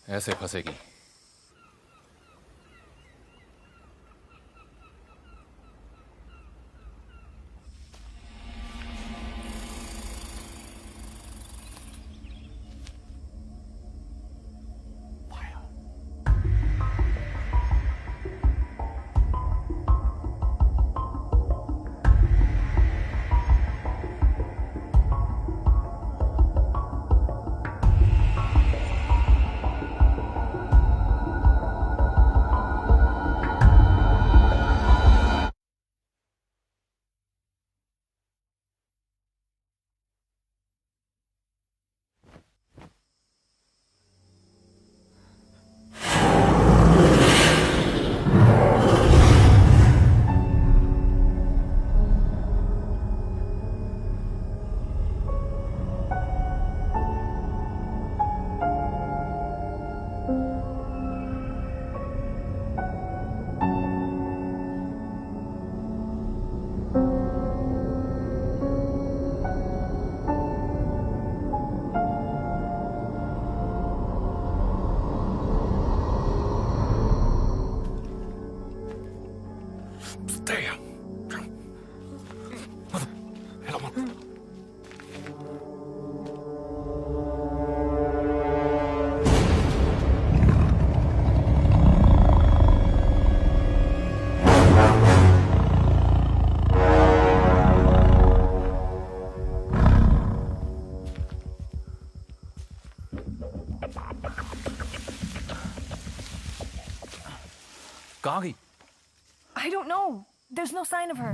ऐसे फंसेगी। कहाँ गई? I don't know. There's no sign of her.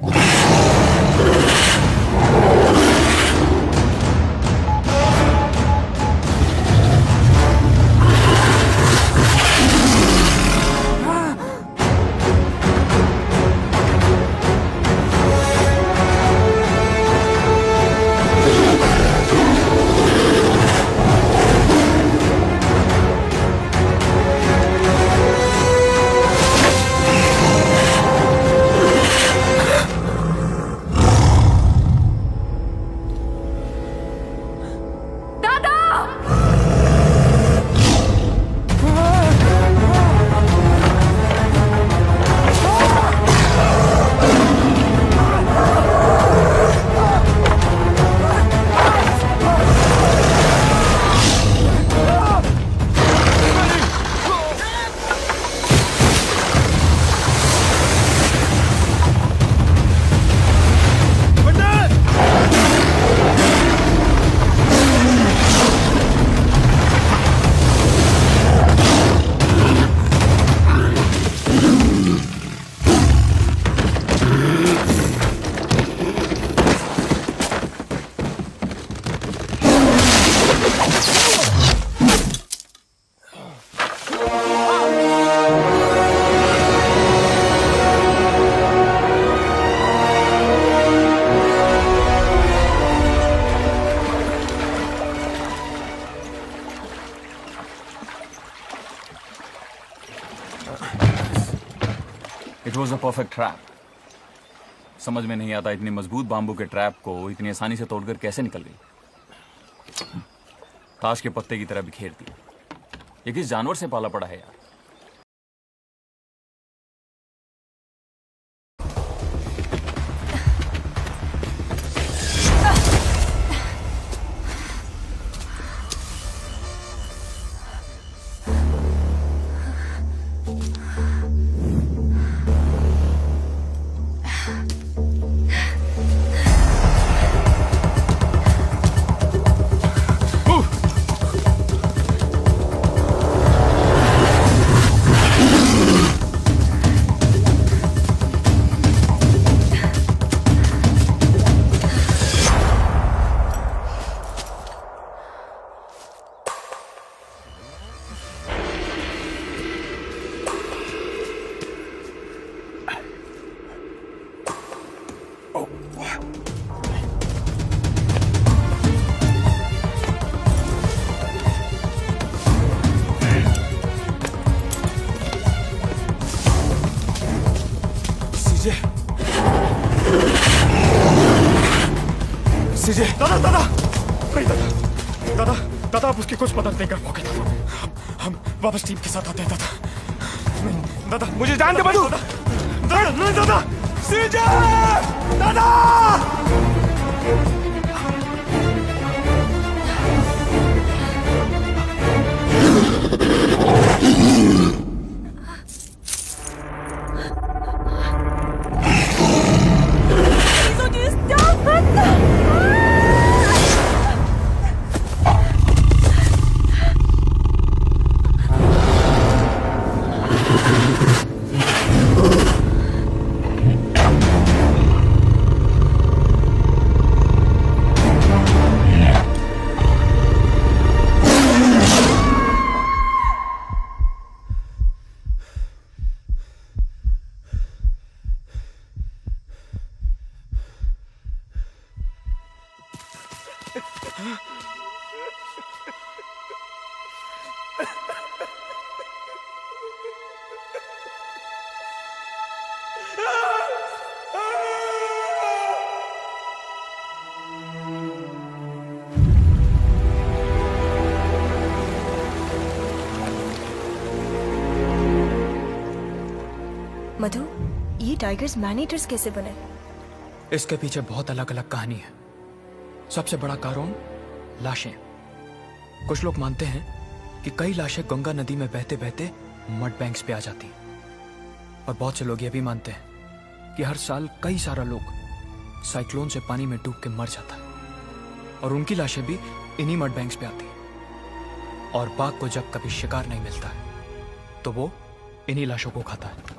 It was a perfect trap. समझ में नहीं आता इतनी मजबूत बांबू के ट्रैप को इतनी आसानी से तोड़कर कैसे निकल गई। ताश के पत्ते की तरह बिखेर दिया। ये किस जानवर से पाला पड़ा है यार। सीजे, दादा दादा नहीं दादा दादा दादा आप उसकी कुछ मदद नहीं कर पाओगे दादा। हम वापस टीम के साथ आते हैं दादा। नहीं दादा, मुझे जान दे मधु। दादा नहीं दादा, सीजे दादा। मधु, ये टाइगर्स मैन ईटर्स कैसे बने? इसके पीछे बहुत अलग अलग कहानी है। सबसे बड़ा कारण लाशें। कुछ लोग मानते हैं कि कई लाशें गंगा नदी में बहते बहते मड बैंक्स पे आ जाती हैं। और बहुत से लोग ये भी मानते हैं कि हर साल कई सारा लोग साइक्लोन से पानी में डूब के मर जाता है और उनकी लाशें भी इन्हीं मड बैंक्स पे आती हैं। और बाघ को जब कभी शिकार नहीं मिलता है तो वो इन्हीं लाशों को खाता है।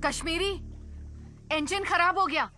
कश्मीरी, इंजन खराब हो गया।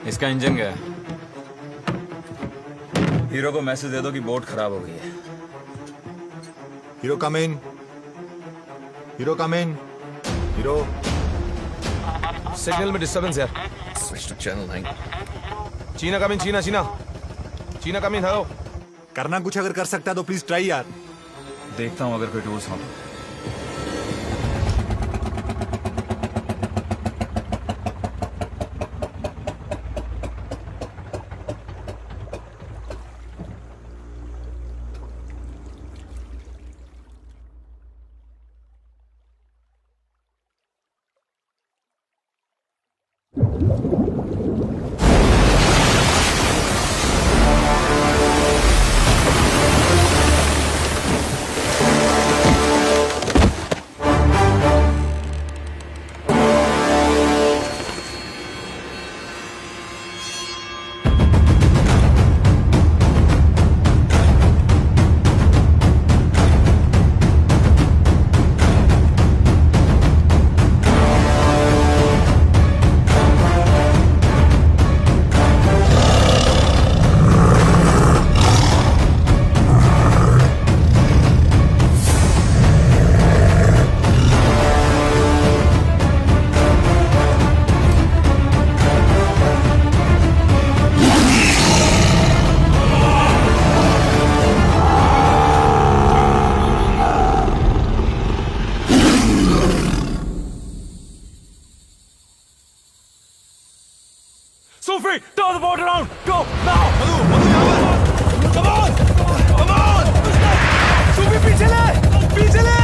इसका इंजन गया। हीरो को मैसेज दे दो कि बोट खराब हो गई है। Hero come in. Hero come in. Hero. Signal में डिस्टर्बेंस यार। Switch to channel 9। चीना कम इन, चीना चीना चीना कम इन। हेलो। करना कुछ अगर कर सकता है तो प्लीज ट्राई यार। देखता हूं अगर कोई टूल्स हो। Turn the boat around. Go now. तू भी पीछे ले. पीछे ले.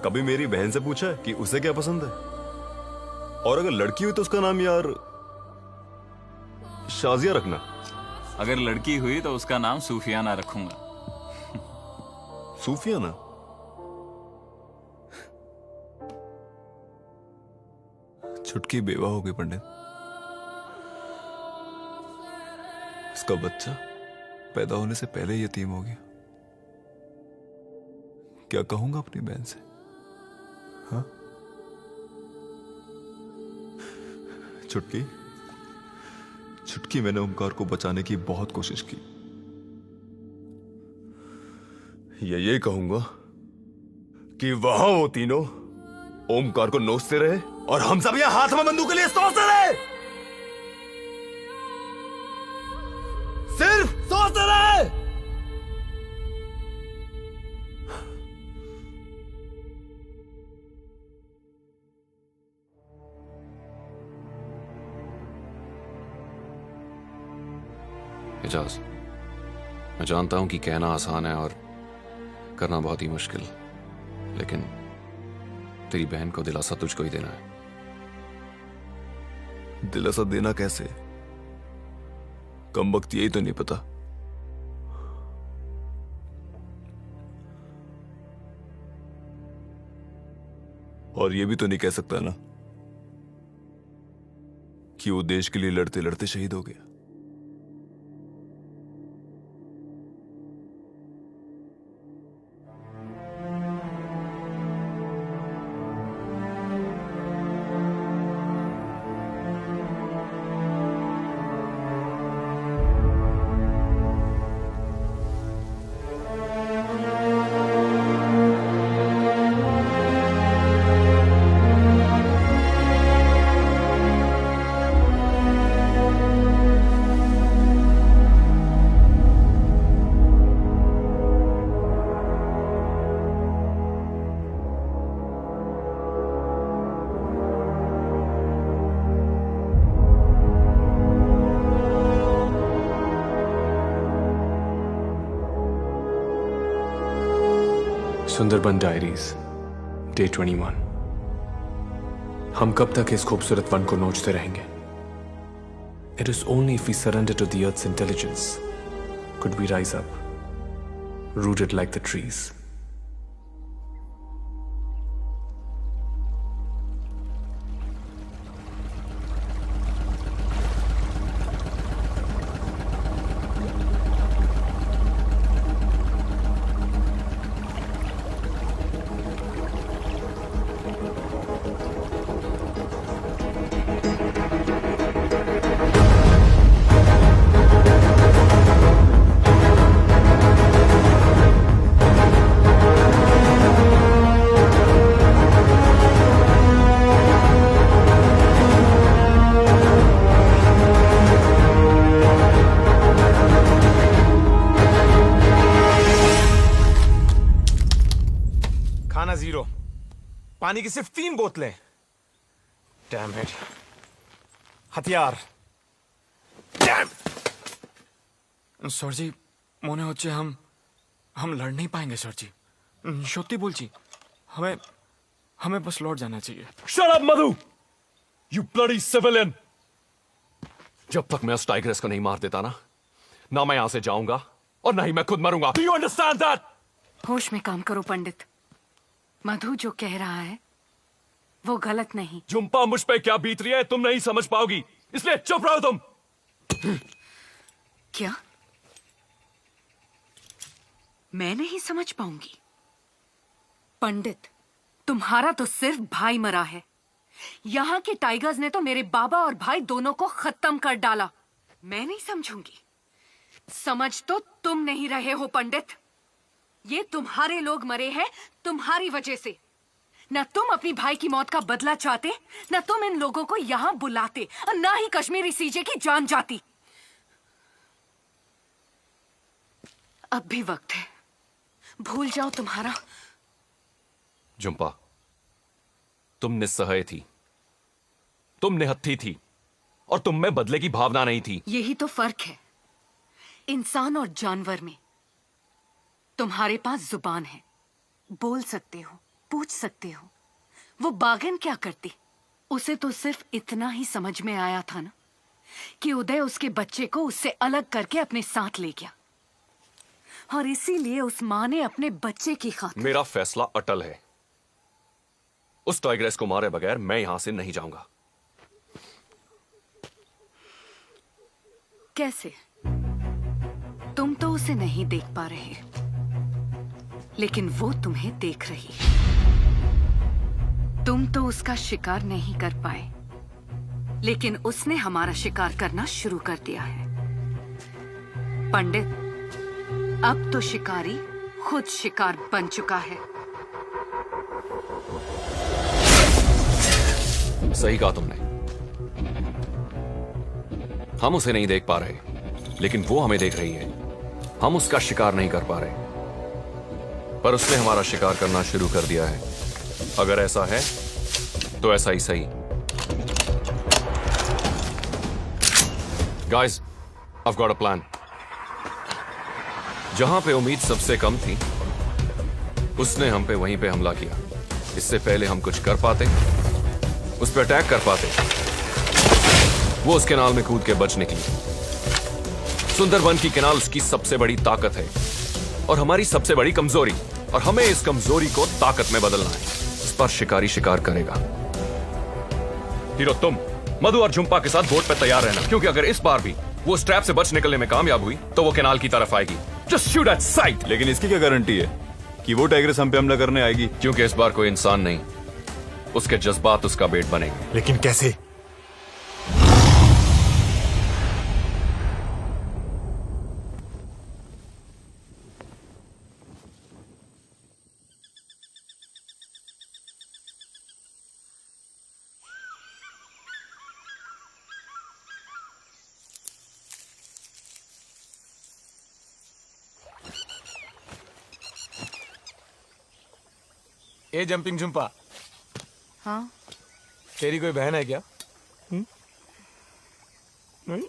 कभी मेरी बहन से पूछा है कि उसे क्या पसंद है? और अगर लड़की हुई तो उसका नाम यार शाजिया रखना। अगर लड़की हुई तो उसका नाम सूफियाना रखूंगा। सूफियाना? छुटकी बेवा हो गई पंडित। उसका बच्चा पैदा होने से पहले ही यतीम हो गया। क्या कहूंगा अपनी बहन से? हाँ? छुटकी, छुटकी, मैंने ओमकार को बचाने की बहुत कोशिश की। ये कहूंगा कि वहां वो तीनों ओमकार को नोचते रहे और हम सब यहां हाथ में बंदूक के लिए सोचते रहे, सिर्फ सोचते रहे। एजाज, मैं जानता हूं कि कहना आसान है और करना बहुत ही मुश्किल, लेकिन तेरी बहन को दिलासा तुझको ही देना है। दिलासा देना कैसे? कम वक्त यही तो नहीं पता। और ये भी तो नहीं कह सकता ना कि वो देश के लिए लड़ते लड़ते शहीद हो गया। Sundarban diaries, day 21। हम कब तक इस खूबसूरत वन को नोचते रहेंगे? It is only if we surrender to the earth's intelligence could we rise up, rooted like the trees. खाना 0, पानी की सिर्फ 3 बोतलें। डैम इट, हथियार। डैम। सर जी, मोने होच्छे हम लड़ नहीं पाएंगे सर जी। सত্যি বলছি, हमें बस लौट जाना चाहिए। Shut up, Madhu! You bloody civilian! जब तक मैं उस टाइग्रेस को नहीं मार देता ना मैं यहां से जाऊंगा और ना ही मैं खुद मरूंगा। Do you understand that? होश में काम करो पंडित। मधु जो कह रहा है वो गलत नहीं। झुम्पा, मुझ पे क्या बीत रही है तुम नहीं समझ पाओगी, इसलिए चुप रहो तुम। क्या मैं नहीं समझ पाऊंगी? पंडित, तुम्हारा तो सिर्फ भाई मरा है। यहां के टाइगर्स ने तो मेरे बाबा और भाई दोनों को खत्म कर डाला। मैं नहीं समझूंगी। समझ तो तुम नहीं रहे हो पंडित। ये तुम्हारे लोग मरे हैं तुम्हारी वजह से। ना तुम अपनी भाई की मौत का बदला चाहते, ना तुम इन लोगों को यहां बुलाते, और ना ही कश्मीरी सीजे की जान जाती। अब भी वक्त है, भूल जाओ तुम्हारा। झुम्पा, तुम निस्सहाय थी, तुम निहत्थी थी, और तुम में बदले की भावना नहीं थी। यही तो फर्क है इंसान और जानवर में। तुम्हारे पास जुबान है, बोल सकते हो, पूछ सकते हो। वो बागन क्या करती? उसे तो सिर्फ इतना ही समझ में आया था ना कि उदय उसके बच्चे को उससे अलग करके अपने साथ ले गया, और इसीलिए उस मां ने अपने बच्चे की खातिर। मेरा फैसला अटल है। उस टाइग्रेस को मारे बगैर मैं यहां से नहीं जाऊंगा। कैसे? तुम तो उसे नहीं देख पा रहे, लेकिन वो तुम्हें देख रही है। तुम तो उसका शिकार नहीं कर पाए, लेकिन उसने हमारा शिकार करना शुरू कर दिया है। पंडित, अब तो शिकारी खुद शिकार बन चुका है। सही कहा तुमने। हम उसे नहीं देख पा रहे, लेकिन वो हमें देख रही है। हम उसका शिकार नहीं कर पा रहे, पर उसने हमारा शिकार करना शुरू कर दिया है। अगर ऐसा है तो ऐसा ही सही। Guys, I've got a plan. जहां पे उम्मीद सबसे कम थी, उसने हम पे वहीं पे हमला किया। इससे पहले हम कुछ कर पाते, उस पर अटैक कर पाते, वो उस कैनाल में कूद के बच निकली। सुंदरबन की कैनाल उसकी सबसे बड़ी ताकत है और हमारी सबसे बड़ी कमजोरी, और हमें इस कमजोरी को ताकत में बदलना है। इस पर शिकारी शिकार करेगा। हीरो, तुम मधु और झुम्पा के साथ बोट पे तैयार रहना, क्योंकि अगर इस बार भी वो स्ट्रैप से बच निकलने में कामयाब हुई तो वो कैनाल की तरफ आएगी। Just shoot at site. लेकिन इसकी क्या गारंटी है कि वो टाइग्रेस हम पे हमला करने आएगी? क्योंकि इस बार कोई इंसान नहीं, उसके जज्बात उसका बेट बनेंगे। लेकिन कैसे? ए जंपिंग झुम्पा, हाँ? तेरी कोई बहन है क्या? नहीं?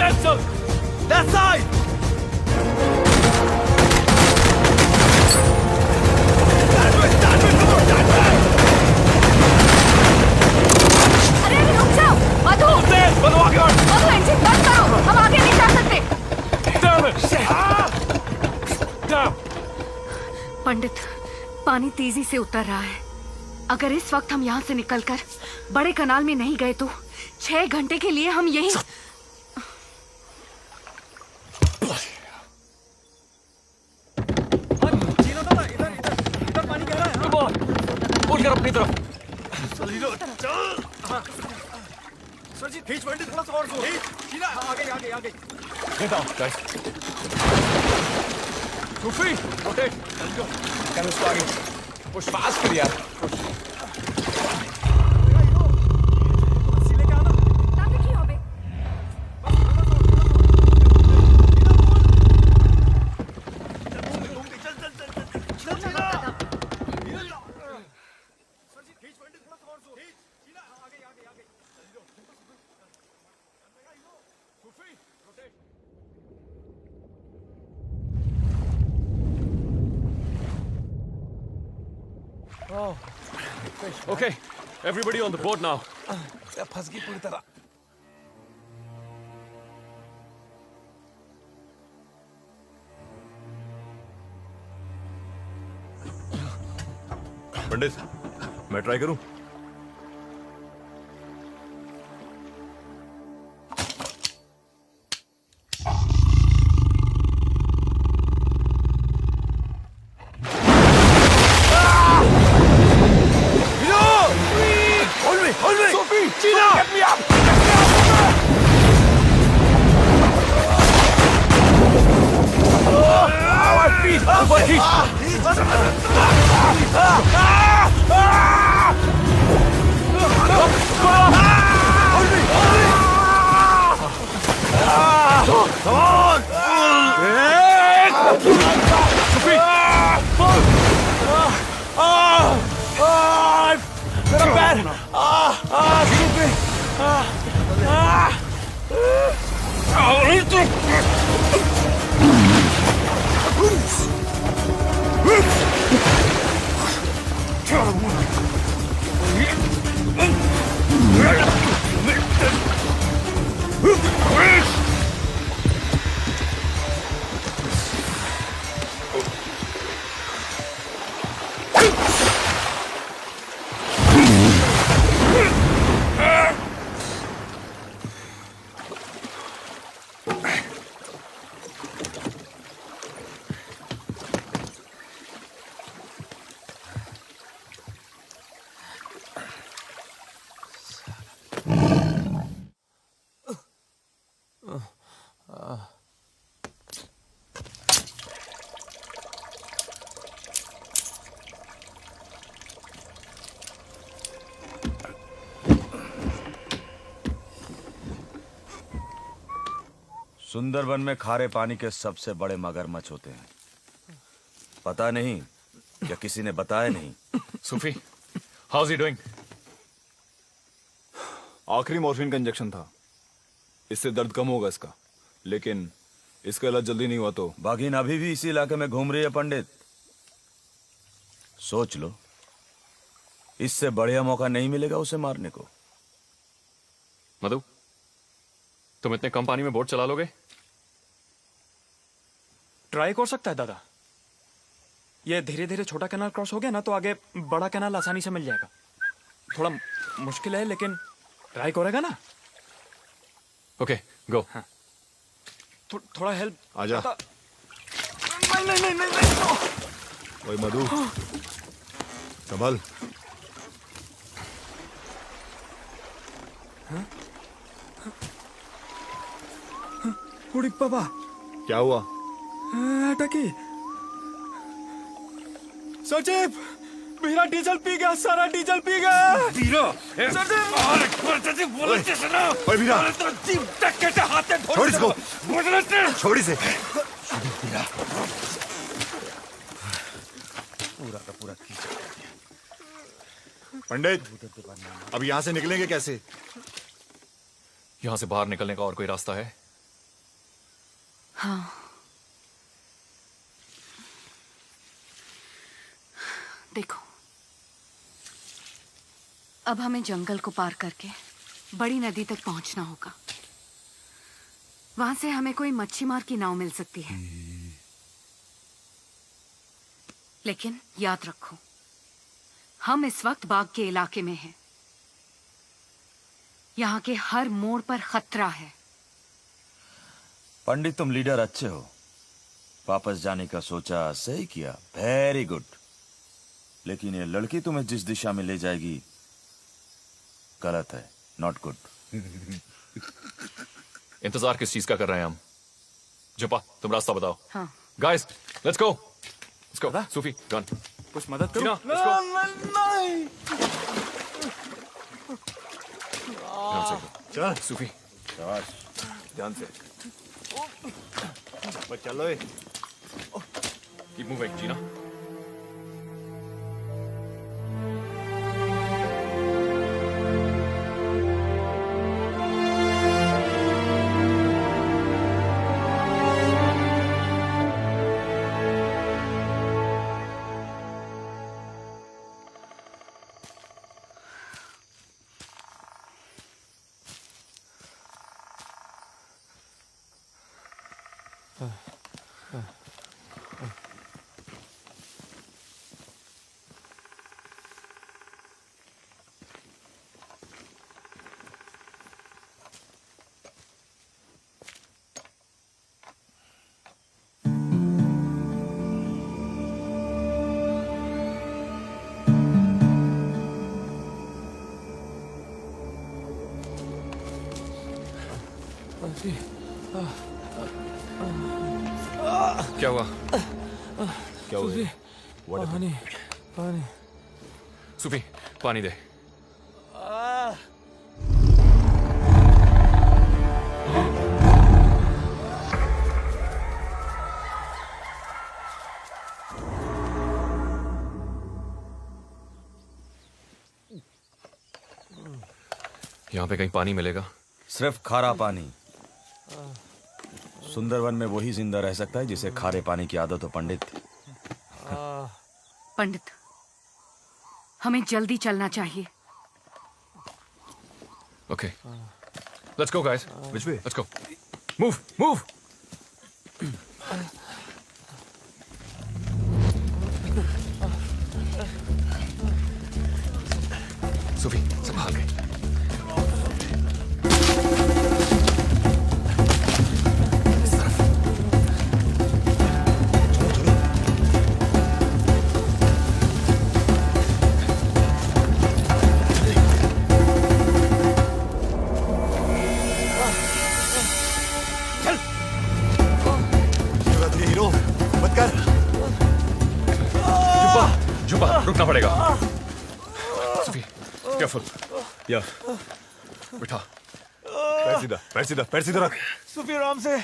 Cancel! That side! अरे रुक जाओ मधु। मधु इंजन बंद करो, हम आगे नहीं जा सकते। पंडित, पानी तेजी से उतर रहा है। अगर इस वक्त हम यहाँ से निकलकर बड़े कनाल में नहीं गए तो 6 घंटे के लिए हम यहीं। उठ कर अपनी तरफ। सर जी खींच पंडित, थोड़ा सा और खींच। आगे आगे आगे। Get out, guys. Sufi, rotate. Let's go. Can उसको आगे push fast कर यार. Okay, everybody on the boat now. फंस गई पूरी तरह। पंडित, मैं ट्राई करूं? सुंदरबन में खारे पानी के सबसे बड़े मगरमच्छ होते हैं। पता नहीं या किसी ने बताया नहीं। Sufi, how's he doing? आखिरी मॉर्फिन का इंजेक्शन था, इससे दर्द कम होगा इसका, लेकिन इसका इलाज जल्दी नहीं हुआ तो। बाघिन अभी भी इसी इलाके में घूम रही है पंडित। सोच लो, इससे बढ़िया मौका नहीं मिलेगा उसे मारने को। मधु, तुम इतने कम पानी में बोट चला लोगे? ट्राई कर सकता है दादा। ये धीरे धीरे छोटा कैनाल क्रॉस हो गया ना तो आगे बड़ा कैनाल आसानी से मिल जाएगा। थोड़ा मुश्किल है लेकिन ट्राई करेगा ना। ओके, गो। हाँ। थोड़ा हेल्प। आजा। नहीं नहीं नहीं नहीं। ओए मधु, संभल। उड़ी पापा। क्या हुआ? टकी सचिव, मेरा डीजल पी गया, सारा डीजल पी गया। ओए वीरा, छोड़ इसको, छोड़ इसे। पूरा का पूरा पंडित, अब यहाँ से निकलेंगे कैसे? यहां से बाहर निकलने का और कोई रास्ता है? हाँ, देखो, अब हमें जंगल को पार करके बड़ी नदी तक पहुंचना होगा। वहां से हमें कोई मच्छी मार की नाव मिल सकती है। लेकिन याद रखो, हम इस वक्त बाग के इलाके में हैं। यहाँ के हर मोड़ पर खतरा है। पंडित, तुम लीडर अच्छे हो। वापस जाने का सोचा, सही किया, वेरी गुड। लेकिन ये लड़की तुम्हें जिस दिशा में ले जाएगी गलत है, नॉट गुड। इंतजार किस चीज का कर रहे हैं हम? जुपा, तुम रास्ता बताओ। हाँ। Guys, let's go. Let's go. Sufi, gun. कुछ मदद करो। जीना, लेट्स गो। ध्यान से। चल सूफी, ध्यान से। बस चलो। कीप मूविंग, जीना। क्या हुआ? क्या हुआ? पानी, पानी। सूफी, पानी दे। यहाँ पे कहीं पानी मिलेगा? सिर्फ खारा पानी। सुंदरवन में वही जिंदा रह सकता है जिसे खारे पानी की आदत हो, पंडित। पंडित, हमें जल्दी चलना चाहिए। Okay. Let's go, guys. Which way? Let's go. Move, move. Sophie, संभाल के। इस तरफ। हीरो, मत कर। जुब्बा, रुकना पड़ेगा। Sophie, careful. या, बैठा। पैर सीधा, पैर सीधा, पैर सीधा रख। सुफी, आराम से।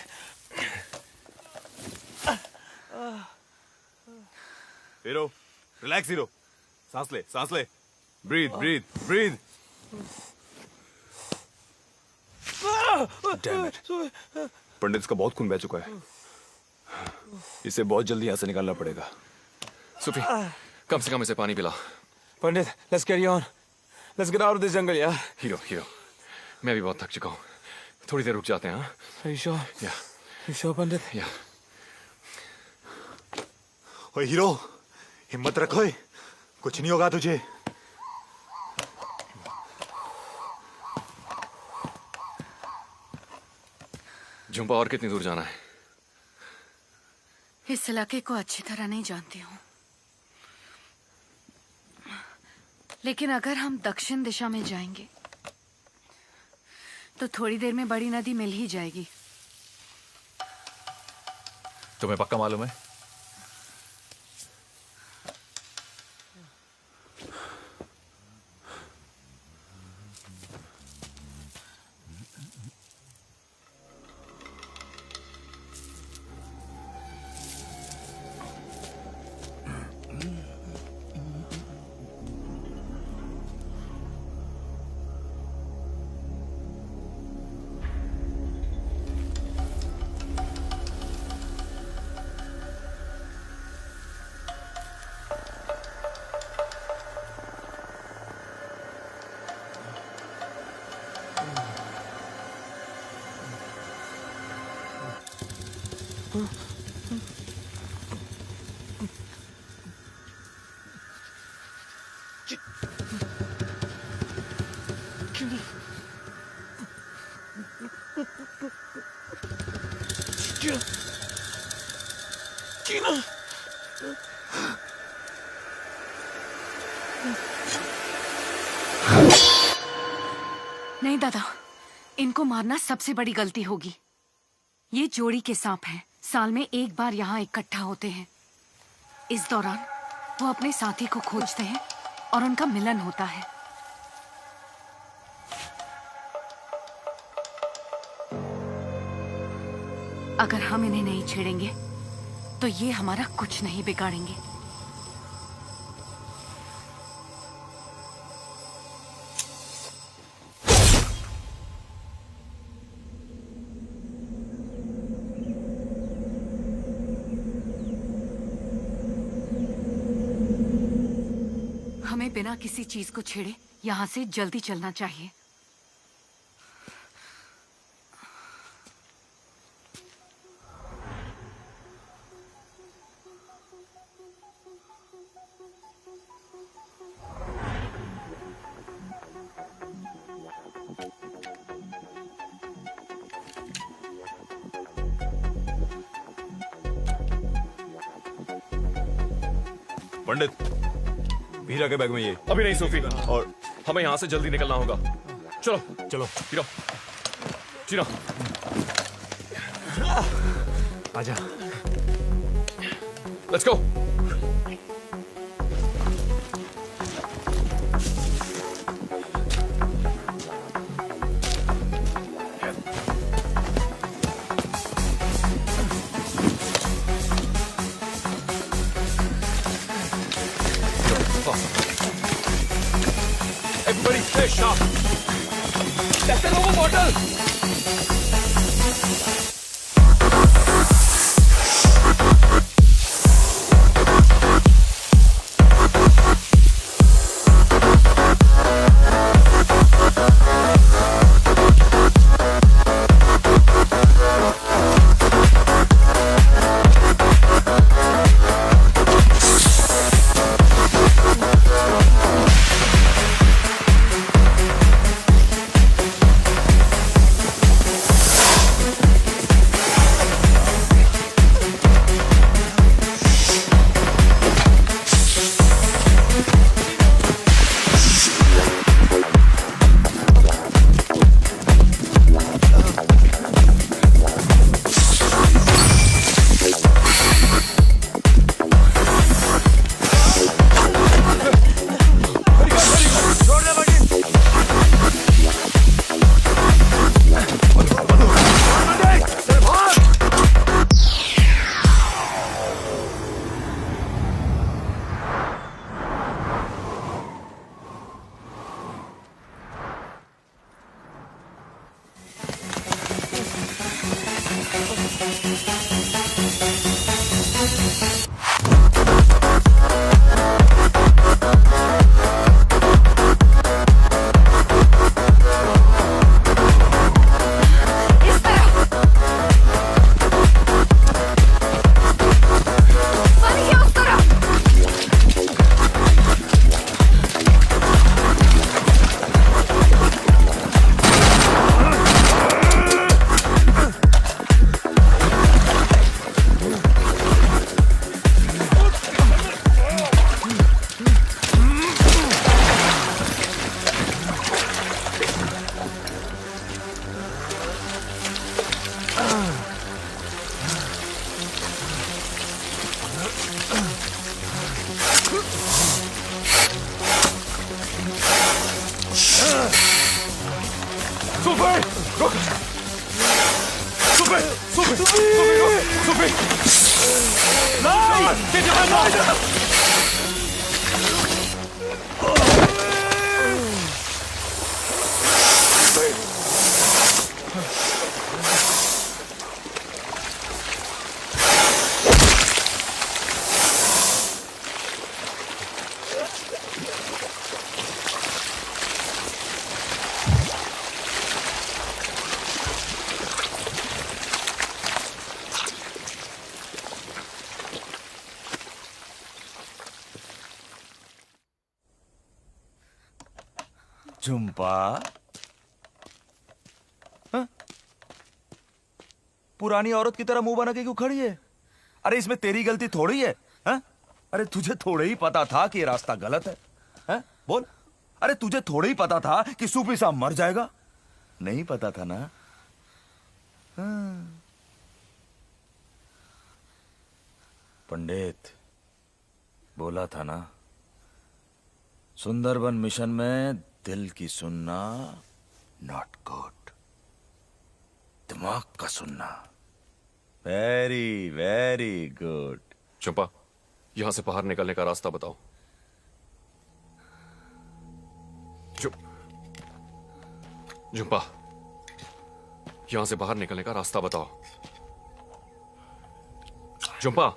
Hero, relax hero. सांस ले, सांस ले। Breathe, breathe, breathe. Damn it. Pandit का बहुत खून बह चुका है। इसे बहुत जल्दी यहाँ से निकालना पड़ेगा। सोफी, कम से कम इसे पानी पिला। पंडित, let's carry on. Let's get out of this jungle, yeah? Hero, hero, मैं भी बहुत थक चुका हूँ। थोड़ी देर रुक जाते हैं, हाँ? Are you sure? Yeah. You sure, Pandit? Yeah. ओए हीरो, हिम्मत रखो। कुछ नहीं होगा तुझे। झुंपा, और कितनी दूर जाना है? इस इलाके को अच्छी तरह नहीं जानती हूँ, लेकिन अगर हम दक्षिण दिशा में जाएंगे तो थोड़ी देर में बड़ी नदी मिल ही जाएगी। तुम्हें पक्का मालूम है? नहीं दादा, इनको मारना सबसे बड़ी गलती होगी। ये जोड़ी के सांप हैं, साल में एक बार यहाँ इकट्ठा होते हैं। इस दौरान वो अपने साथी को खोजते हैं और उनका मिलन होता है। अगर हम इन्हें नहीं छेड़ेंगे तो ये हमारा कुछ नहीं बिगाड़ेंगे। हमें बिना किसी चीज को छेड़े यहां से जल्दी चलना चाहिए। पंडित, हीरा के बैग में ये। अभी नहीं सोफी, और हमें यहाँ से जल्दी निकलना होगा। चलो चलो हीरा, जीना, आजा। Let's go. Everybody stay sharp. That's the Nova bottle. Jhumpa, हाँ? पुरानी औरत की तरह मुंह बना के क्यों खड़ी है? अरे इसमें तेरी गलती थोड़ी है, हाँ? अरे तुझे थोड़े ही पता था कि ये रास्ता गलत है, हाँ? बोल। अरे तुझे थोड़े ही पता था कि सूफी साहब मर जाएगा? नहीं पता था ना? हाँ। पंडित बोला था ना, सुंदरबन मिशन में दिल की सुनना नॉट गुड, दिमाग का सुनना वेरी वेरी गुड। चंपा, यहां से बाहर निकलने का रास्ता बताओ। चंपा, यहां से बाहर निकलने का रास्ता बताओ। चंपा,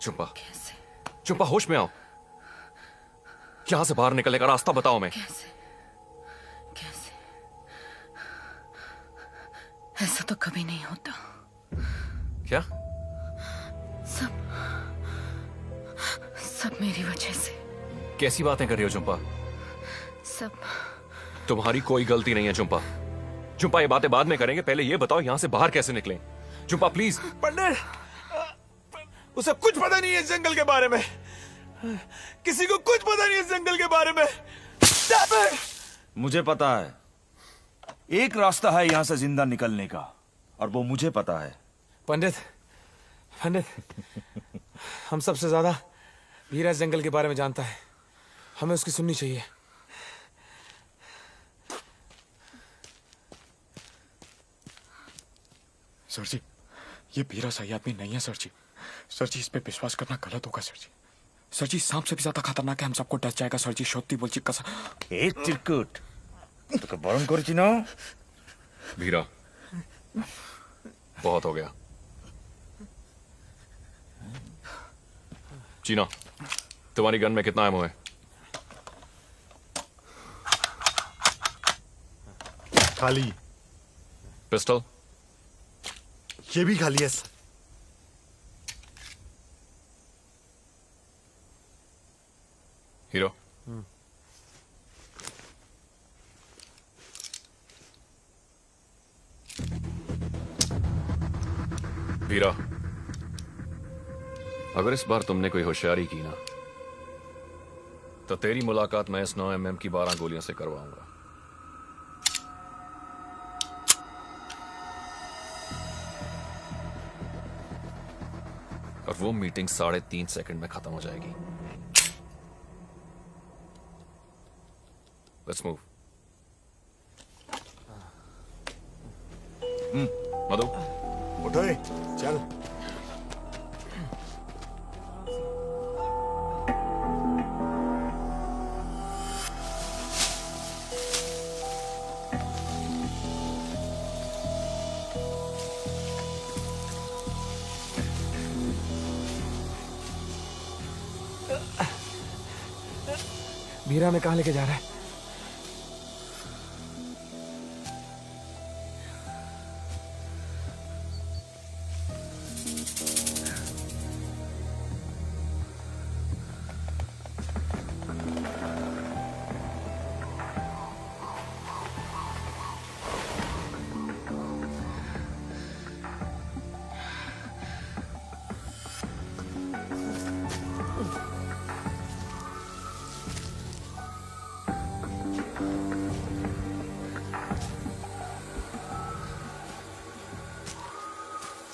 चंपा, चंपा, होश में आओ। यहां से बाहर निकलने का रास्ता बताओ। मैं कैसे ऐसा तो कभी नहीं होता। क्या? सब मेरी वजह से। कैसी बातें कर रही हो चंपा? सब तुम्हारी कोई गलती नहीं है चंपा। चंपा, ये बातें बाद में करेंगे, पहले ये बताओ यहां से बाहर कैसे निकलें। चंपा प्लीज। पंडित, उसे कुछ पता नहीं है इस जंगल के बारे में। किसी को कुछ पता नहीं है इस जंगल के बारे में। मुझे पता है, एक रास्ता है यहां से जिंदा निकलने का, और वो मुझे पता है। पंडित, हम सबसे ज्यादा वीरा इस जंगल के बारे में जानता है। हमें उसकी सुननी चाहिए। सर जी, ये बीरा सही आदमी नहीं है सर जी। सर जी, इस पे विश्वास करना गलत होगा सर जी। सर जी, सांप से भी ज्यादा खतरनाक है, हम सबको डस जाएगा सर जी। सत्य बोलची कसम। एक चिरकुट तो बरन करছি ना। वीरा, बहुत हो गया। चीना, तुम्हारी गन में कितना एमओ है? खाली। पिस्टल? ये भी खाली है सर। हीरो, वीरा, अगर इस बार तुमने कोई होशियारी की ना, तो तेरी मुलाकात मैं इस 9mm की 12 गोलियों से करवाऊंगा। और वो मीटिंग 3.5 सेकंड में खत्म हो जाएगी। Let's move. मधु, उठो, चल। वीरा में कहां लेके जा रहा है?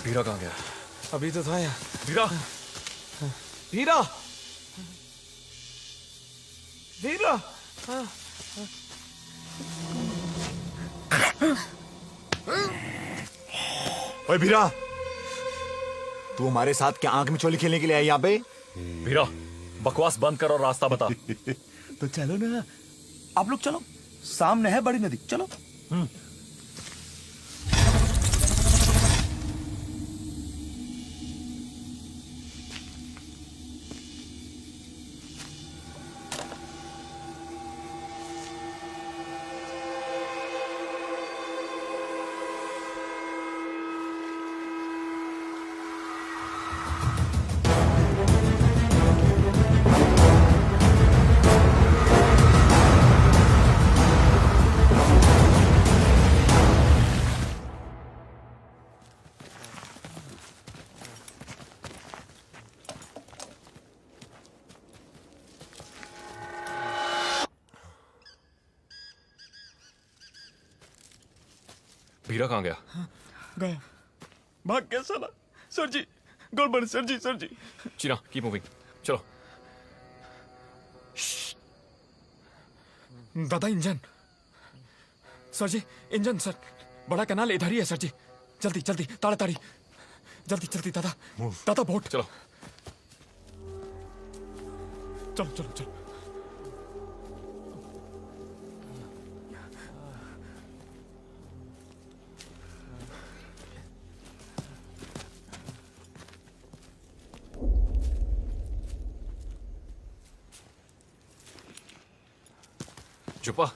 वीरा कहाँ गया? अभी तो था यहाँ। वीरा, वीरा, वीरा। ओए वीरा, तू हमारे साथ क्या आंख में चोली खेलने के लिए आई यहाँ पे? वीरा, बकवास बंद कर और रास्ता बता। तो चलो ना, आप लोग चलो, सामने है बड़ी नदी, चलो। भीरा कहाँ गया? गया, भाग गया साला। सर जी, गड़बड़ सर जी, सर जी। चीना, कीप मूविंग, चलो। दादा इंजन। सर जी, इंजन सर। बड़ा कनाल इधर ही है सर जी। जल्दी जल्दी, ताड़ाताड़ी, जल्दी जल्दी दादा। दादा बोट। चलो चलो चलो चलो। चुपा।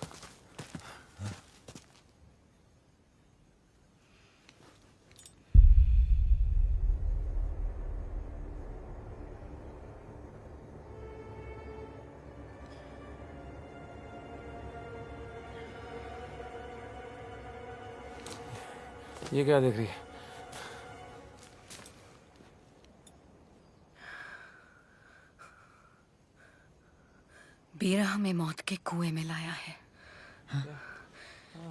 ये क्या देख रही है? बीरा हमें मौत के कुएं में लाया है।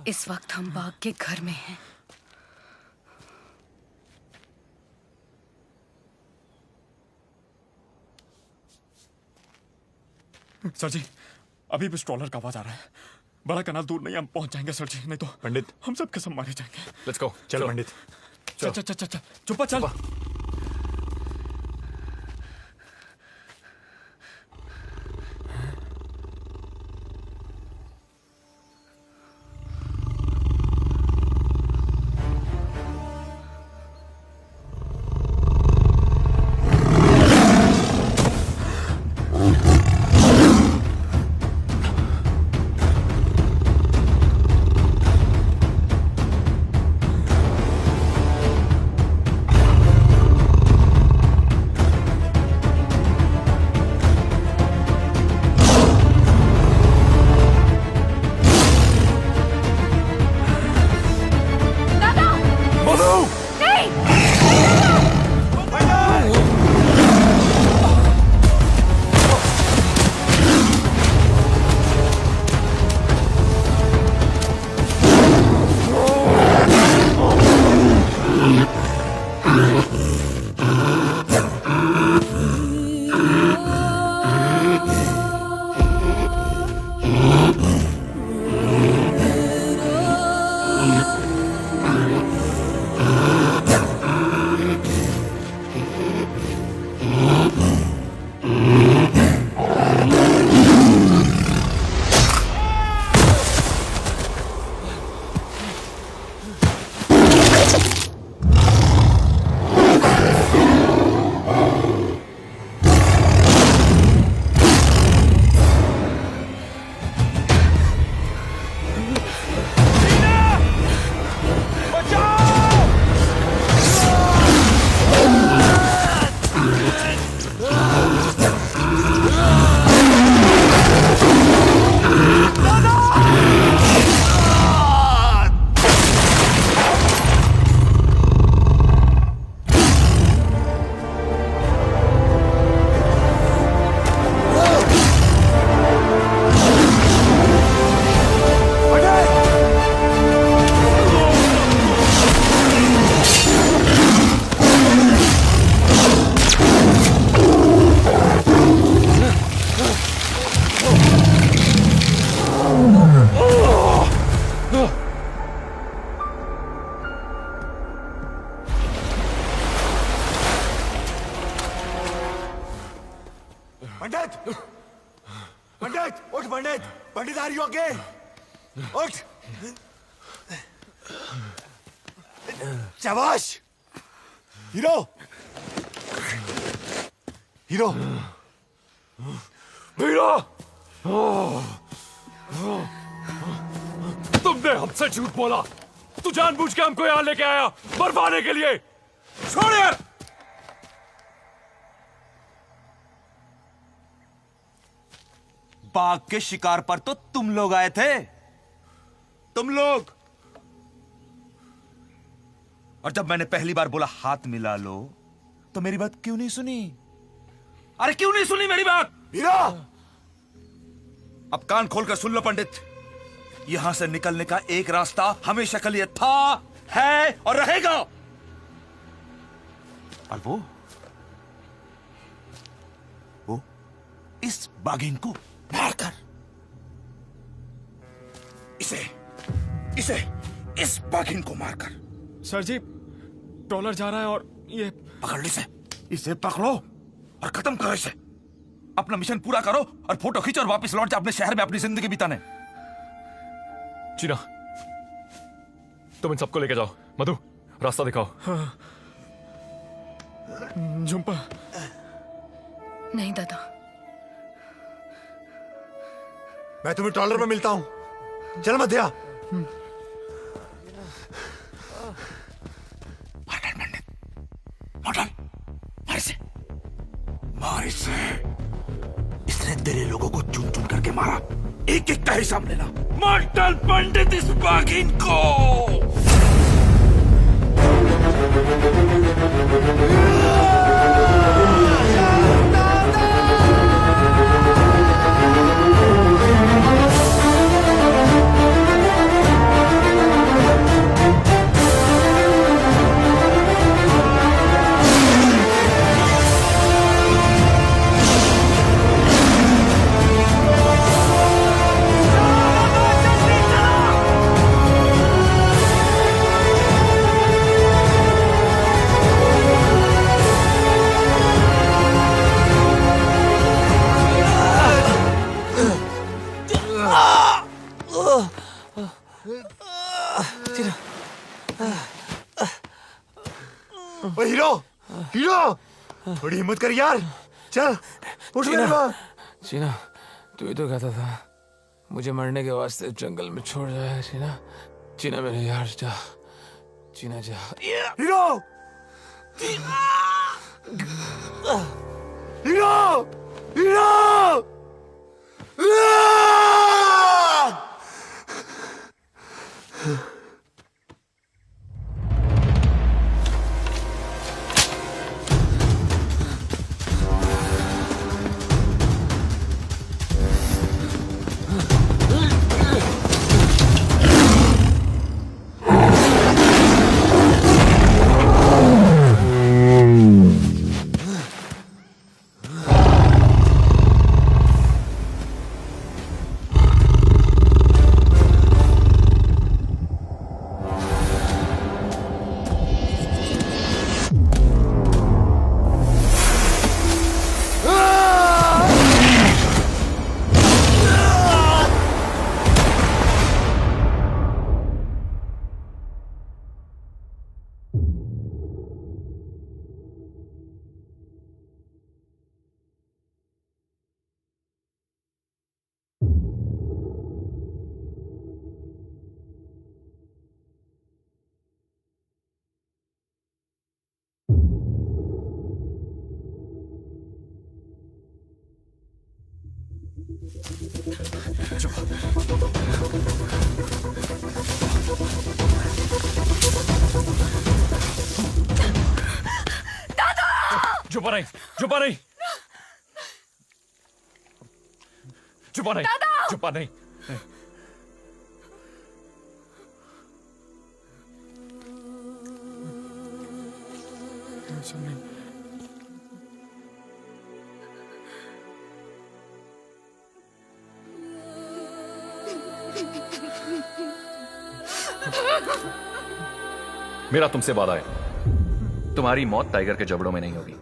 इस वक्त हम बाग के घर में हैं। सर जी, अभी भी स्ट्रॉलर का आवाज आ रहा है। बड़ा कनाल दूर नहीं, हम पहुंच जाएंगे सर जी, नहीं तो पंडित हम सब कसम मारे जाएंगे। Let's go. चल पंडित, चल चल चल चल, चुप्पा चल। पंडित, पंडित उठ, पंडित, पंडित आर यू ओके? उठ। शाबाश हीरो, हीरो। भीरा, तुमने हमसे झूठ बोला। तू जानबूझ के हमको यहां लेके आया मरवाने के लिए। छोड़ यार। बाघ के शिकार पर तो तुम लोग आए थे, तुम लोग। और जब मैंने पहली बार बोला हाथ मिला लो, तो मेरी बात क्यों नहीं सुनी? अरे क्यों नहीं सुनी मेरी बात? हीरा, अब कान खोलकर सुन लो पंडित, यहां से निकलने का एक रास्ता हमेशा के लिए था, है और रहेगा। और वो इस बाघिन को मारकर इस बाघिन को मारकर। सर जी, ट्रॉलर जा रहा है और ये पकड़ लो इसे पकड़ो और खत्म करो इसे। अपना मिशन पूरा करो और फोटो खींचो और वापस लौट जाओ अपने शहर में अपनी जिंदगी बिताने। चीना, तुम इन सबको लेके जाओ। मधु, रास्ता दिखाओ। हाँ। झुम्पा। नहीं दादा, मैं तुम्हें ट्रॉलर में मिलता हूं। चल मध्या। मार इसे। इसने तेरे लोगों को चुन चुन करके मारा, एक एक का हिसाब लेना। मार डाल पंडित इस बाघिन को। हीरो, हीरो, थोड़ी हिम्मत कर यार। चल उठ मेरे पास। चीना, तू ही तो कहता था मुझे मरने के वास्ते जंगल में छोड़ जाए। चीना, चीना मेरे यार, जा। चीना जा। Hero, hero, hero. चुप नहीं, चुप नहीं, चुप नहीं, चुप नहीं। मेरा तुमसे वादा है, तुम्हारी मौत टाइगर के जबड़ों में नहीं होगी।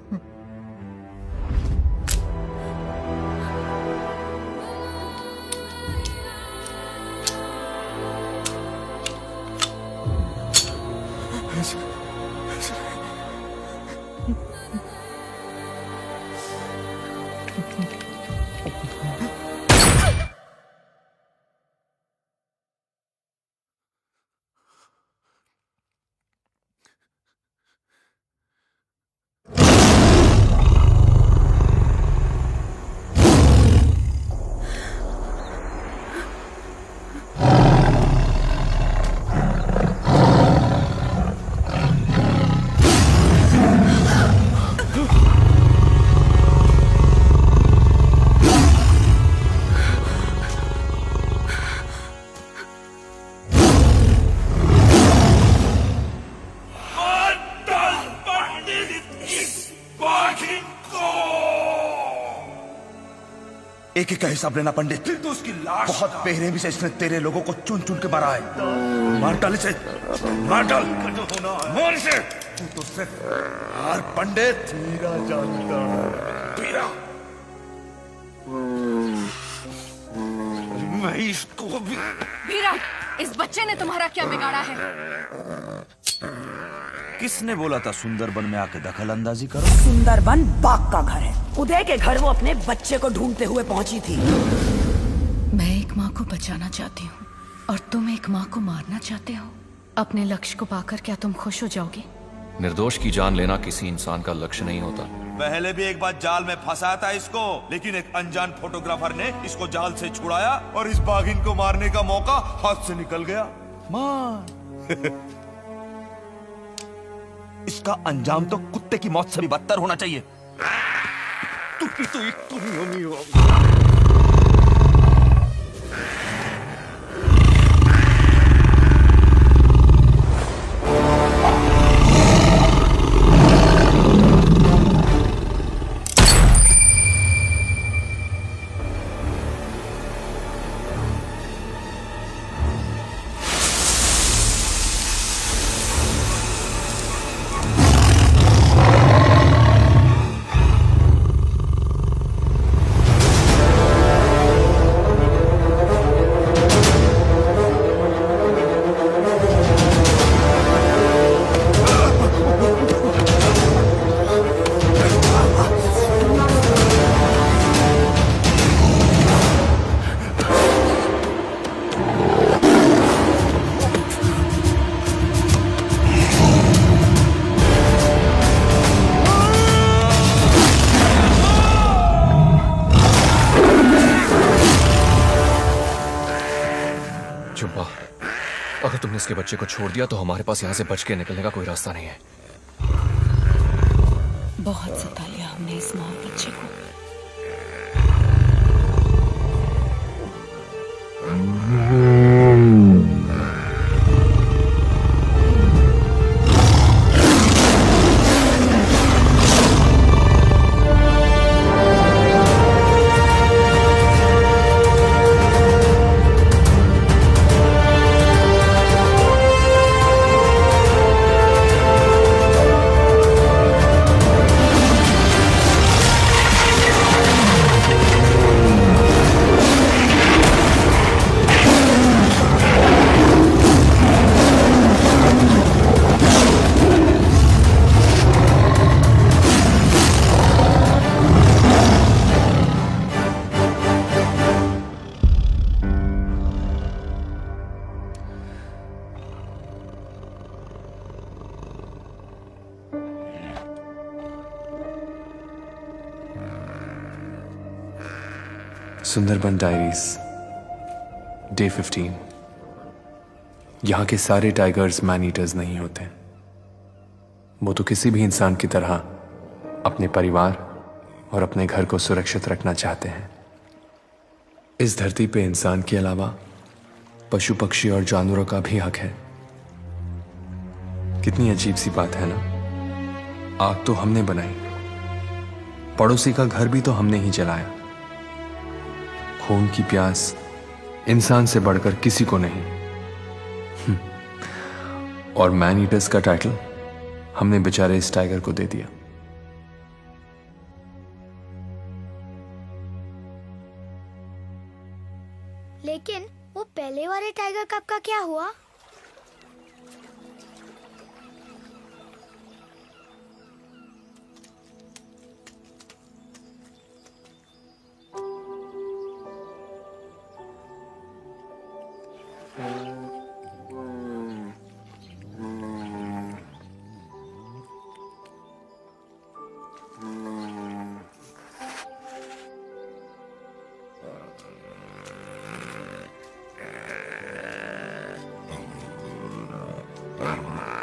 एक एक का हिसाब लेना पंडित। फिर तो उसकी लाश बहुत बेरहमी से इसने तेरे लोगों को चुन चुन के मारा है। मार डाल इसे, मार डाल, मार इसे। तू तो सिर्फ हार पंडित। वीरा जानता है। वीरा, मैं इसको वीरा, इस बच्चे ने तुम्हारा क्या बिगाड़ा है? किसने बोला था सुंदरबन में आके दखल अंदाजी करो? सुंदरबन बाघ का घर है। उदय के घर वो अपने बच्चे को ढूंढते हुए पहुंची थी। मैं एक माँ को बचाना चाहती हूँ और तुम एक माँ को मारना चाहते हो। अपने लक्ष्य को पाकर क्या तुम खुश हो जाओगे? निर्दोष की जान लेना किसी इंसान का लक्ष्य नहीं होता। पहले भी एक बार जाल में फंसाया था इसको, लेकिन एक अनजान फोटोग्राफर ने इसको जाल से छुड़ाया और इस बाघिन को मारने का मौका हाथ से निकल गया। मार। इसका अंजाम तो कुत्ते की मौत से भी बदतर होना चाहिए। तू तो एक नहीं होगा। अगर तुमने इसके बच्चे को छोड़ दिया तो हमारे पास यहाँ से बच के निकलने का कोई रास्ता नहीं है। बहुत सता लिया हमने इस माँ और बच्चे को। Sundarban diaries day 15। यहाँ के सारे टाइगर्स मैन ईटर्स नहीं होते। वो तो किसी भी इंसान की तरह अपने परिवार और अपने घर को सुरक्षित रखना चाहते हैं। इस धरती पे इंसान के अलावा पशु पक्षी और जानवरों का भी हक है। कितनी अजीब सी बात है ना। आग तो हमने बनाई, पड़ोसी का घर भी तो हमने ही जलाया। खून की प्यास इंसान से बढ़कर किसी को नहीं। और मैन ईटर्स का टाइटल हमने बेचारे इस टाइगर को दे दिया। लेकिन वो पहले वाले टाइगर कप का क्या हुआ? Ugh.